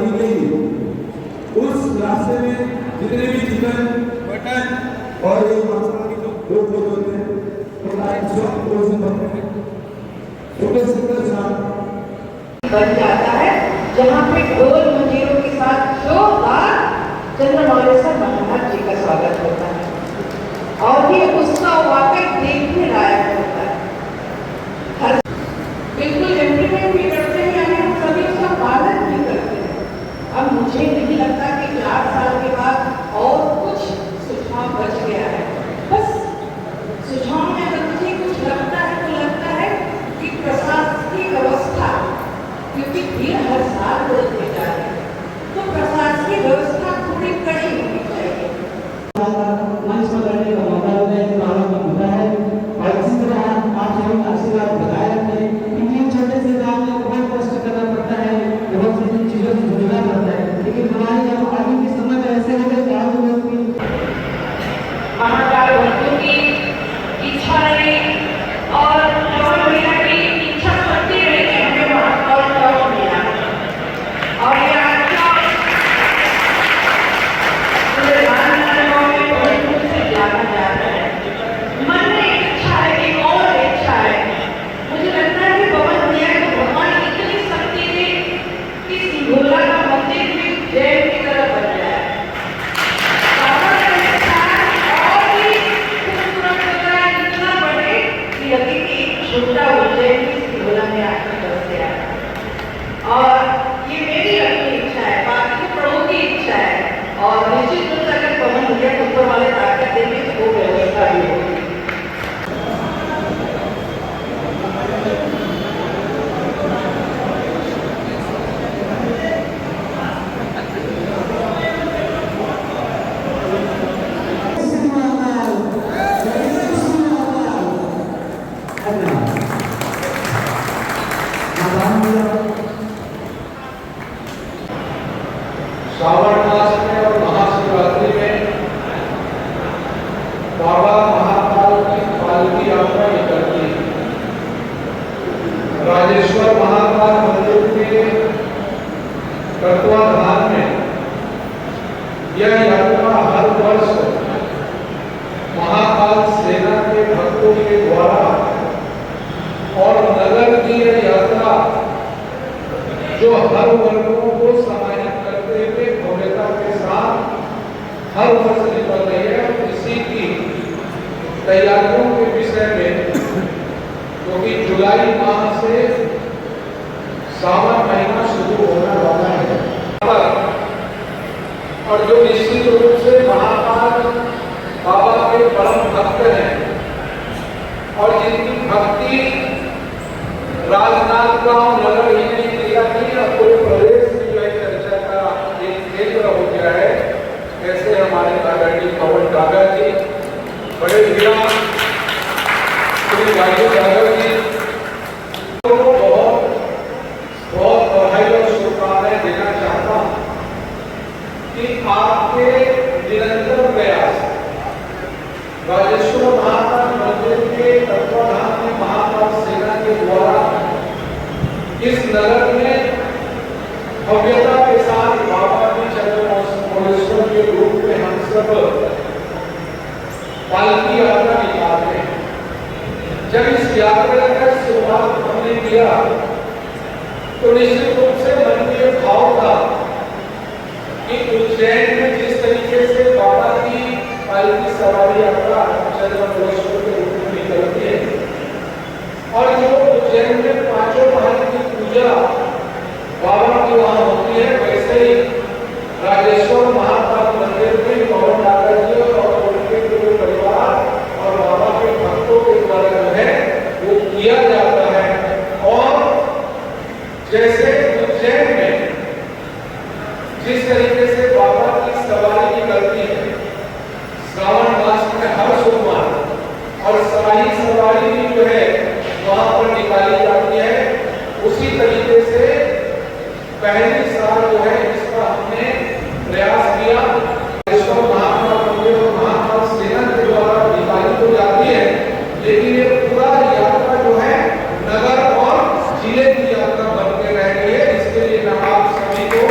दिवाली के लिए उस रास्ते में जितने भी चिकन मटन और ये मांसाहारी जो लोग होते हैं बन जाता है, जहाँ पे ढोल मंजीरों के साथ जोरदार चंद्रमौलेश्वर महाराज जी का स्वागत होता है और ये उत्सव वाकई देखने लायक होता है। बिल्कुल इम्प्लीमेंट भी करते हैं, यानी हम सभी उसका पालन भी करते हैं। अब मुझे नहीं लगता कि 4 साल के बाद और कुछ सुझाव बच गया है। बस सुझाव में अगर मुझे कुछ लगता है तो लगता है कि प्रशासकीय व्यवस्था, क्योंकि भीड़ हर साल बढ़ती जा रही है, तो प्रशासकीय व्यवस्था थोड़ी कड़ी होनी चाहिए। मंच पर रहने का मौका होता है और इसी तरह आप सभी आशीर्वाद बनाए रखें, क्योंकि छोटे से काम में बहुत कष्ट करना पड़ता है, बहुत सी चीजों से जुड़ना पड़ता है, लेकिन हमारी अब आगे के समय में ऐसे होगा महाकाल भक्तों की इच्छा रही और मीरा की इच्छा करती रही कि हमें महाकाल मिला और ये अच्छा पूरे राजनांदगांव में बड़े रूप से जाना जाता है। मन में एक इच्छा है, एक और इच्छा है। मुझे लगता है कि पवन भैया को भगवान इतनी शक्ति दी कि सिंघोला का मंदिर भी जैन की तरह बन जाए। छोटा उज्जैन की सिंघोला में आकर बस गया और ये मेरी अपनी इच्छा है, बाकी प्रभु की इच्छा है और निश्चित रूप से अगर पवन भैया को ऊपर वाले ताकत देंगे तो वो व्यवस्था भी होगी। श्रावण मास में और महाशिवरात्रि में बाबा महाकाल की पालकी यात्रा निकलती है। राजेश्वर महाकाल मंदिर के तत्वाधान में यह यात्रा हर वर्ष महाकाल सेना के भक्तों के द्वारा और नगर की यह यात्रा जो हर वर्गों को समाहित करते हुए भव्यता के साथ हर वर्ष निकल रही है। इसी की तैयारियों के विषय में, क्योंकि जुलाई माह से सावन महीना शुरू होने वाला है और जो निश्चित रूप से महाकाल बाबा के परम भक्त हैं और जिनकी भक्ति राजनांदगांव नगर ही नहीं पूरे प्रदेश में जो चर्चा का एक केंद्र हो गया है, ऐसे हमारे आदरणीय पवन काका जी, बड़े भैया श्री राजू यादव जी को बहुत बहुत बधाई और शुभकामनाएं देना चाहता हूं कि आपके निरंतर प्रयास राजेश्वर महाकाल मंदिर के तत्वाधान में महाकाल सेना के द्वारा इस नगर में भव्यता के साथ बाबा की चंद्रमौलेश्वर के रूप में हम सब पालकी यात्रा निकालते हैं। जब इस यात्रा का शुरुआत हमने किया तो निश्चित रूप से मन में यह भाव था कि उज्जैन में जिस तरीके से बाबा की पालकी सवारी यात्रा चंद्रमौलेश्वर के रूप में निकलती है और जो उज्जैन में 5 महल की पूजा बाबा की वहां होती है, वैसे ही राजेश्वर महाकाल मंदिर में पवन काका जी और उनके पूरे परिवार और बाबा के भक्तों के द्वारा जो है वो किया जाता है। और जैसे उज्जैन में जिस तरीके से बाबा की सवारी निकलती है श्रावण मास में हर सोमवार, और शाही सवारी भी जो है वहां पर निकाली जाती है, उसी तरीके से पहली साल जो है इसका हमने प्रयास किया। महाकाल मंदिर और महाकाल सेना के द्वारा निकाली तो जाती है, लेकिन ये पूरा यात्रा जो है नगर और जिले की यात्रा बन के रह गई है। इसके लिए मैं आप सभी को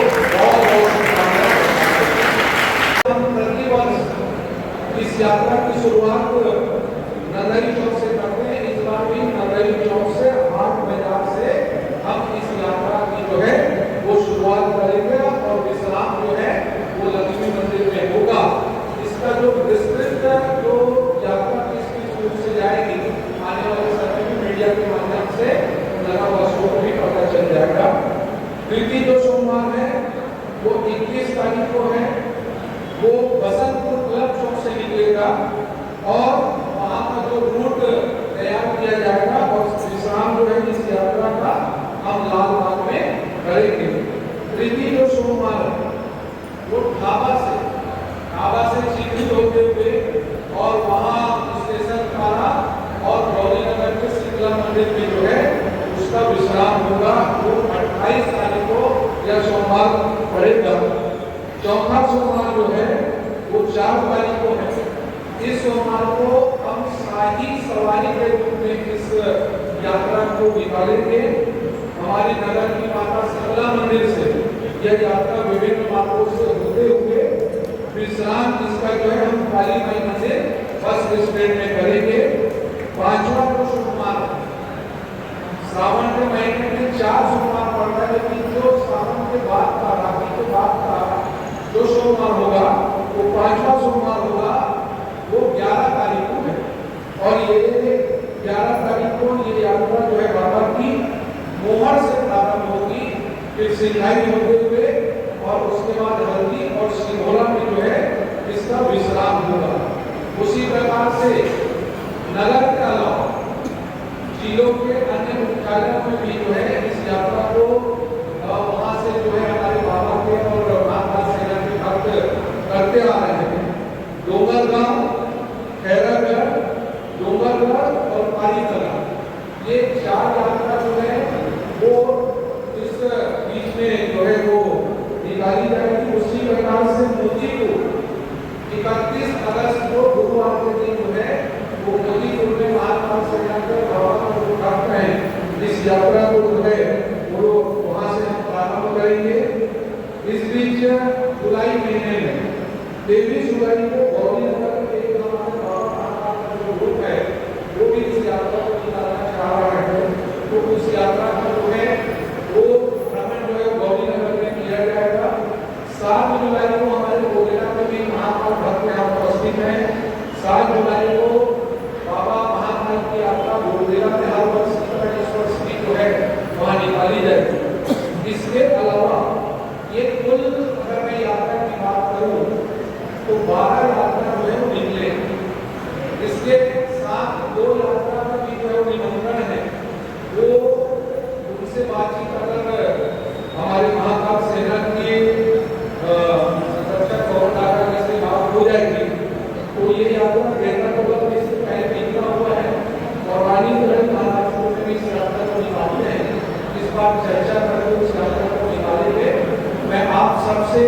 द्वितीय जो सोमवार है वो 21 तारीख को है, वो बसंतपुर क्लब चौक से निकलेगा और वहां का जो रूट तैयार किया जाएगा और विश्राम जो है इस यात्रा का हम लाल बाग में करेंगे। तृतीय जो सोमवार है वो ढाबा से चिन्हित होते हुए और वहां स्टेशन खाना और गौरीनगर के शीतला मंदिर में जो है उसका विश्राम होगा। वो 28 तारीख को यह सोमवार पड़ेगा। चौथा सोमवार जो है वो 4 तारीख को है। इस सोमवार को हम शाही सवारी के रूप में इस यात्रा को निकालेंगे। हमारी नगर की माता शीतला मंदिर से यह यात्रा विभिन्न मार्गों से होते हुए विश्राम इसका जो है हम काली माई मंदिर बस स्टैंड में करेंगे। पांचवा जो सोमवार श्रावण के महीने में 4 सोमवार पड़ता है, लेकिन जो श्रावण के बाद का राखी के बाद का जो सोमवार होगा वो 5वां सोमवार होगा, वो 11 तारीख को है। और ये 11 तारीख को ये यात्रा जो है बाबा की मोहर से प्रारंभ होगी, फिर सिंगाई होते हुए और उसके बाद हल्दी और सिंघोला में जो है इसका विश्राम होगा। उसी प्रकार से नगर के अलावा जिलों के अन्य मुख्यालयों में भी जो है इस यात्रा को वहां से जो है हमारे बाबा के और माता सेना के भक्त करते आ रहे हैं। डोंगरगांव, खैरागढ़, डोंगरगढ़ और पालीकला, ये 4 यात्रा जो है वो इस बीच में जो है वो निकाली जाएगी। उसी प्रकार से मोतीपुर 31 अगस्त को गुरुवार के दिन जो है वो मोतीपुर में महात्मा सेना के बाबा को करते हैं। इस यात्रा को जो है वो वहां से हम प्रारंभ करेंगे। इस बीच जुलाई महीने में 23 जुलाई को गौरीनगर के हमारे बाबा का जो ग्रुप है वो भी इस यात्रा को निकालना चाह रहा है। तो उस यात्रा का जो है वो भ्रमण जो है गौरीनगर में किया जाएगा। 7 जुलाई को हमारे गोरेला में भी महात्मा भक्त यहाँ उपस्थित हैं। 7 जुलाई को बाबा महात्मा की यात्रा गोरेला में हर वर्ष जो है वहाँ निकाली जाएगी। इसके अलावा ये कुल अगर मैं यात्रा की बात करूँ तो 12 यात्रा जो है वो निकले। इसके साथ 2 यात्रा का भी जो है वो निमंत्रण है, वो उनसे बातचीत अगर हमारे महाकाल सेना की संरक्षक गवर्नर से बात हो जाएगी तो ये यात्रा बेहतर होगा। तो इससे पहले निकला हुआ है और रानी महाराष्ट्र में भी इस यात्रा को निकालते हैं। इस बार चर्चा करके उस यात्रा को निकालेंगे। मैं आप सबसे